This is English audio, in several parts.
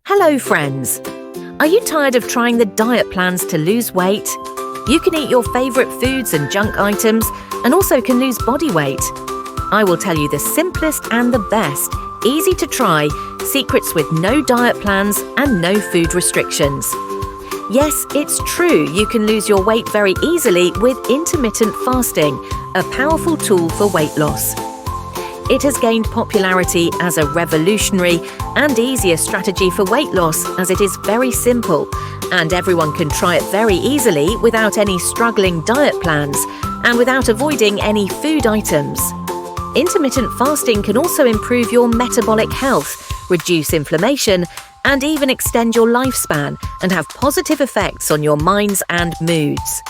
Hello friends! Are you tired of trying the diet plans to lose weight? You can eat your favourite foods and junk items and also can lose body weight. I will tell you the simplest and the best, easy to try, secrets with no diet plans and no food restrictions. Yes, it's true you can lose your weight very easily with intermittent fasting, a powerful tool for weight loss. It has gained popularity as a revolutionary and easier strategy for weight loss as it is very simple and everyone can try it very easily without any struggling diet plans and without avoiding any food items. Intermittent fasting can also improve your metabolic health, reduce inflammation, and even extend your lifespan and have positive effects on your minds and moods.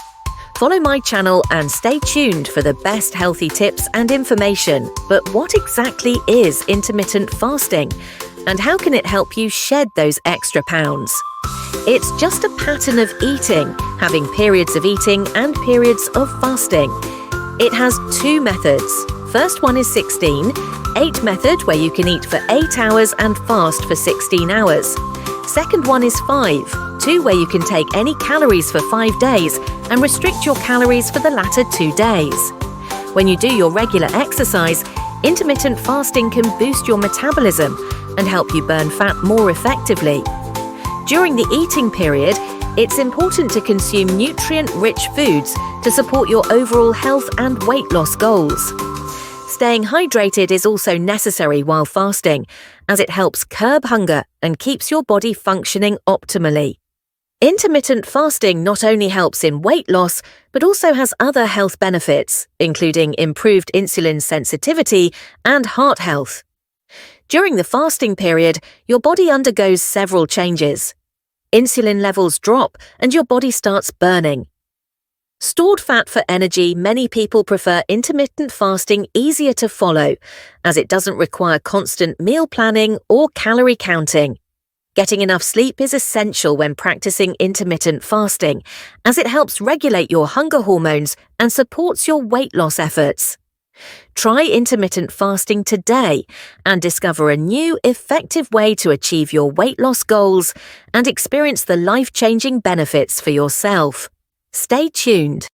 Follow my channel and stay tuned for the best healthy tips and information. But what exactly is intermittent fasting? And how can it help you shed those extra pounds? It's just a pattern of eating, having periods of eating and periods of fasting. It has two methods. First one is 16/8 method where you can eat for 8 hours and fast for 16 hours. Second one is 5/2 where you can take any calories for 5 days and restrict your calories for the latter 2 days. When you do your regular exercise, intermittent fasting can boost your metabolism and help you burn fat more effectively. During the eating period, it's important to consume nutrient-rich foods to support your overall health and weight loss goals. Staying hydrated is also necessary while fasting, as it helps curb hunger and keeps your body functioning optimally. Intermittent fasting not only helps in weight loss, but also has other health benefits, including improved insulin sensitivity and heart health. During the fasting period, your body undergoes several changes. Insulin levels drop and your body starts burning. Stored fat for energy, many people prefer intermittent fasting easier to follow, as it doesn't require constant meal planning or calorie counting. Getting enough sleep is essential when practicing intermittent fasting, as it helps regulate your hunger hormones and supports your weight loss efforts. Try intermittent fasting today and discover a new, effective way to achieve your weight loss goals and experience the life-changing benefits for yourself. Stay tuned.